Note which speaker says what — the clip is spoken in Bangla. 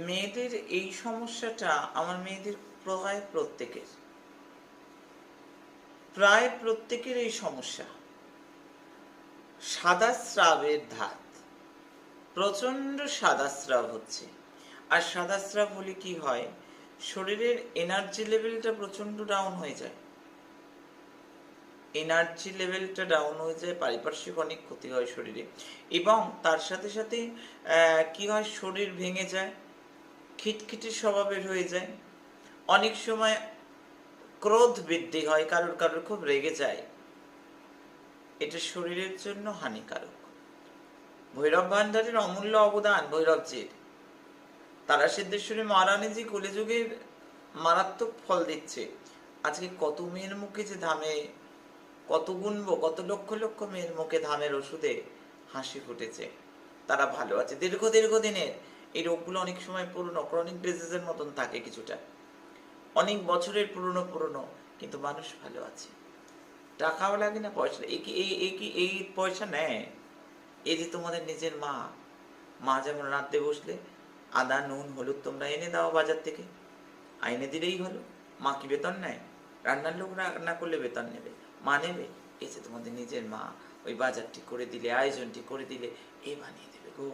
Speaker 1: মেয়েদের এই সমস্যাটা আমার মেয়েদের প্রায় প্রত্যেকের এই সমস্যা। সাদা স্রাবের ধাত, প্রচন্ড সাদা স্রাব হচ্ছে। আর সাদা স্রাব হলে কি হয়, শরীরের এনার্জি লেভেলটা প্রচন্ড ডাউন হয়ে যায়। পারিপার্শ্বিক অনেক ক্ষতি হয় শরীরে, এবং তার সাথে সাথে কি হয়, শরীর ভেঙে যায়, খিটখিটে স্বভাবের হয়ে যায়। অনেক সময় ক্রোধ বৃদ্ধি হয়, কারোর খুব রেগে যায়। এটা শরীরের জন্য হানিকারক। ভৈরব ভান্ডারের অমূল্য অবদান, ভৈরবজির, তারা সিদ্ধেশ্বরী মহারানীজি কলিযুগের মারাত্মক ফল দিচ্ছে। আজকে কত মেয়ের মুখে যে ধামে, কত গুনবো, কত লক্ষ লক্ষ মেয়ের মুখে ধামের ওষুধে হাসি ফুটেছে, তারা ভালো আছে। দীর্ঘদিনের এই রোগগুলো অনেক সময় পুরনো ক্রনিক ডিজিজের মতন থাকে, কিছুটা অনেক বছরের পুরনো, কিন্তু মানুষ ভালো আছে। টাকাও লাগে না, পয়সা। এই পয়সা নেয়। এই যে তোমাদের নিজের মা যেমন রাঁধতে বসলে আদা নুন হলুদ তোমরা এনে দাও বাজার থেকে, আইনে দিলেই হলো। মা কি বেতন নেয়? রান্নার লোক রান্না করলে বেতন নেবে, মা নেবে? এই যে তোমাদের নিজের মা, ওই বাজারটি করে দিলে, আয়োজনটি করে দিলে, এ বানিয়ে দেবে গো।